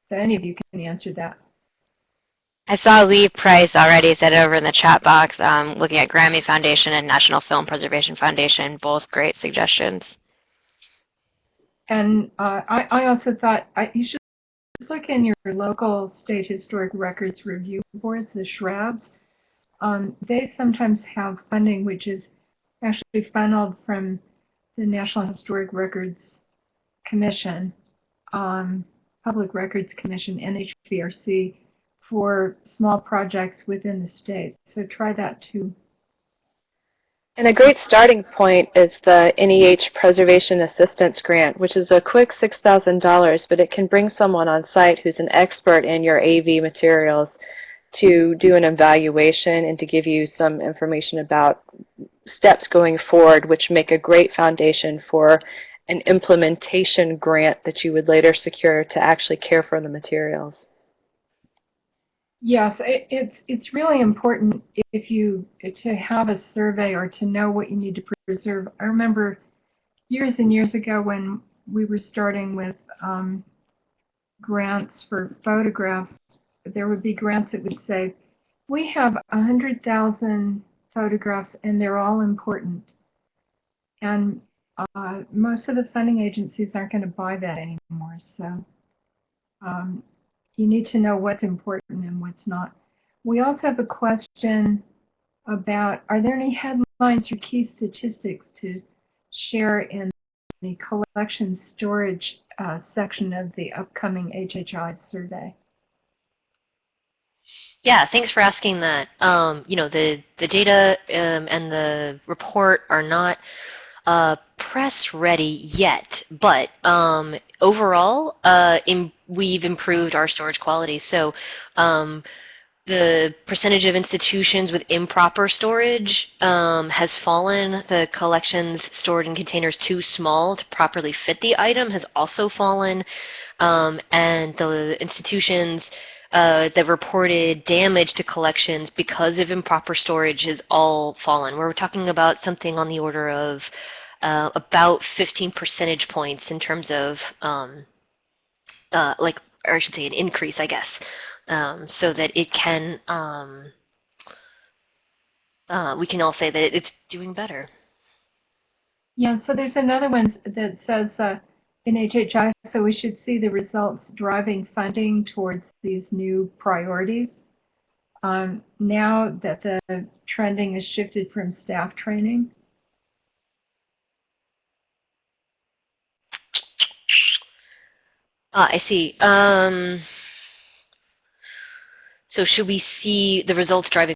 So any of you can answer that. I saw Lee Price already said over in the chat box, looking at Grammy Foundation and National Film Preservation Foundation, both great suggestions. And I also thought you should look in your local state historic records review boards, the SHRABs. They sometimes have funding which is actually funneled from the National Historic Records Commission, Public Records Commission, NHVRC, for small projects within the state. So try that too. And a great starting point is the NEH Preservation Assistance Grant, which is a quick $6,000, but it can bring someone on site who's an expert in your AV materials to do an evaluation and to give you some information about steps going forward, which make a great foundation for an implementation grant that you would later secure to actually care for the materials. Yes, it's really important to have a survey or to know what you need to preserve. I remember years and years ago when we were starting with grants for photographs, there would be grants that would say, we have 100,000 photographs and they're all important. And most of the funding agencies aren't going to buy that anymore. So you need to know what's important and what's not. We also have a question about, are there any headlines or key statistics to share in the collection storage section of the upcoming HHI survey? Yeah, thanks for asking that. You know, the data and the report are not press ready yet, but overall, we've improved our storage quality. So the percentage of institutions with improper storage has fallen. The collections stored in containers too small to properly fit the item has also fallen. And the institutions that reported damage to collections because of improper storage has all fallen. We're talking about something on the order of about 15 percentage points in terms of, or I should say an increase, I guess, so that it can, we can all say that it's doing better. Yeah, so there's another one that says in HHI, so we should see the results driving funding towards these new priorities. Now that the trending has shifted from staff training. I see. So should we see the results driving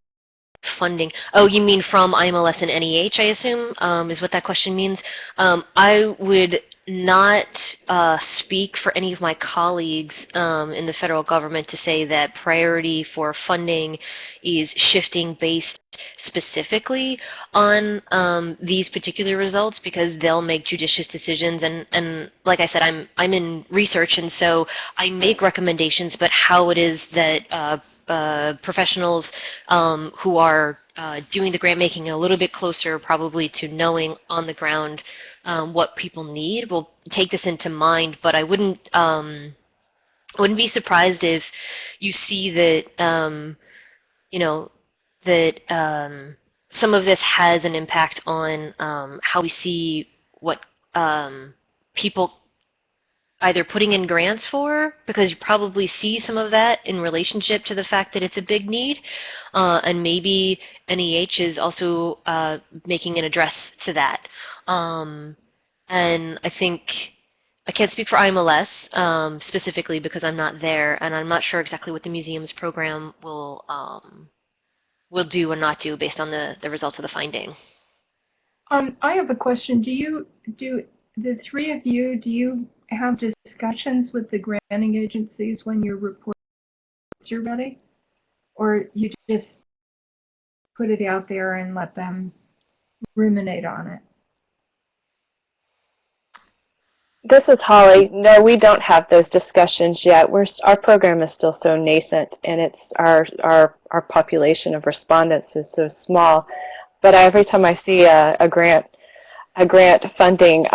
funding? Oh, you mean from IMLS and NEH, I assume, is what that question means. I would not speak for any of my colleagues in the federal government to say that priority for funding is shifting based specifically on these particular results, because they'll make judicious decisions, and like I said, I'm in research, and so I make recommendations, but how it is that professionals who are doing the grant making a little bit closer probably to knowing on the ground what people need will take this into mind. But I wouldn't be surprised if you see that you know, that some of this has an impact on how we see what people either putting in grants for, because you probably see some of that in relationship to the fact that it's a big need, and maybe NEH is also making an address to that. And I think, I can't speak for IMLS specifically because I'm not there, and I'm not sure exactly what the museum's program will do or not do based on the results of the finding. I have a question. Do the three of you, do you have discussions with the granting agencies when your reports are ready? Or you just put it out there and let them ruminate on it? This is Holly. No, we don't have those discussions yet. Our program is still so nascent, and it's our population of respondents is so small. But every time I see a grant funding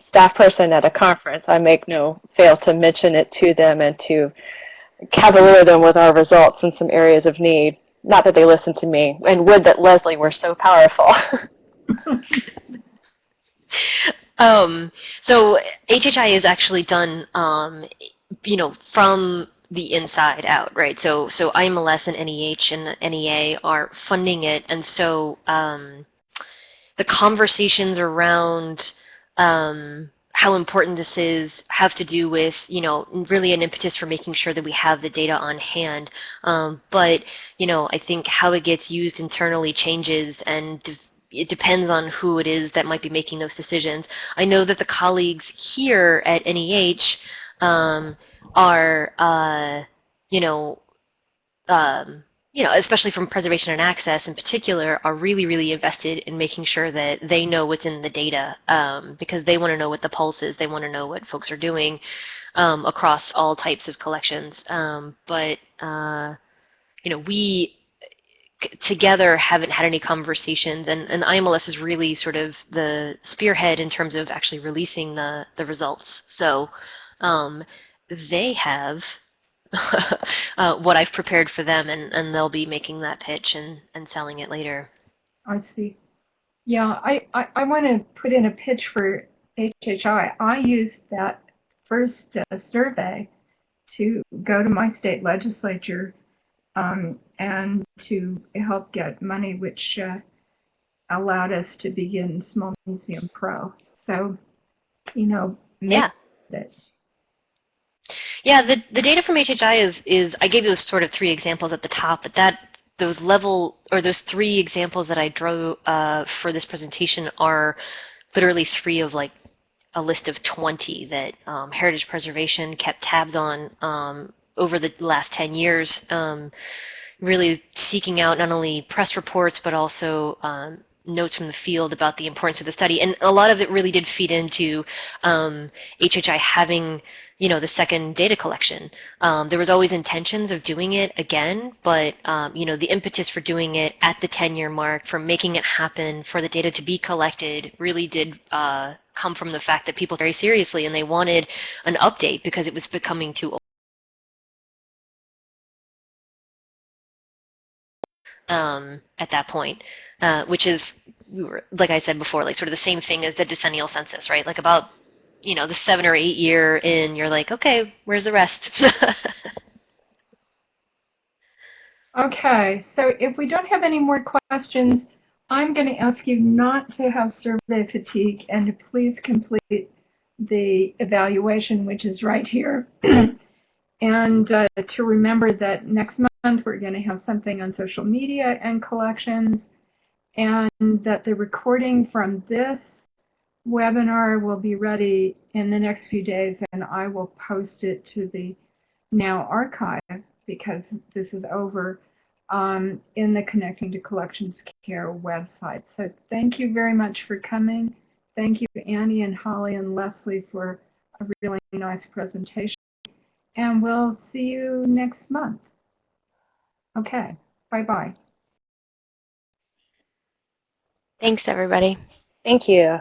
staff person at a conference, I make no fail to mention it to them and to cavalier them with our results in some areas of need. Not that they listen to me, and would that Leslie were so powerful. So HHI is actually done, from the inside out, right? So IMLS and NEH and NEA are funding it, and so the conversations around how important this is have to do with, really an impetus for making sure that we have the data on hand. But, I think how it gets used internally changes, and it depends on who it is that might be making those decisions. I know that the colleagues here at NEH are, especially from preservation and access in particular, are really, really invested in making sure that they know what's in the data, because they want to know what the pulse is. They want to know what folks are doing across all types of collections. We together haven't had any conversations, and IMLS is really sort of the spearhead in terms of actually releasing the results. So they have what I've prepared for them, and they'll be making that pitch and selling it later. I see. Yeah, I want to put in a pitch for HHI. I used that first survey to go to my state legislature and to help get money, which allowed us to begin Small Museum Pro. So, Yeah. Yeah, the data from HHI is I gave those sort of 3 examples at the top, but those 3 examples that I drew for this presentation are literally 3 of like a list of 20 that Heritage Preservation kept tabs on over the last 10 years, really seeking out not only press reports but also notes from the field about the importance of the study. And a lot of it really did feed into HHI having, the second data collection. There was always intentions of doing it again, but, the impetus for doing it at the 10-year mark, for making it happen, for the data to be collected, really did come from the fact that people very seriously, and they wanted an update because it was becoming too old. At that point, which is, like I said before, like sort of the same thing as the decennial census, right? Like about, the 7 or 8 year in, you're like, okay, where's the rest? Okay, so if we don't have any more questions, I'm going to ask you not to have survey fatigue and to please complete the evaluation, which is right here. And to remember that next month we're going to have something on social media and collections, and that the recording from this webinar will be ready in the next few days, and I will post it to the Now archive because this is over in the Connecting to Collections Care website. So thank you very much for coming. Thank you, Annie and Holly and Leslie, for a really nice presentation. And we'll see you next month. Okay, bye-bye. Thanks, everybody. Thank you.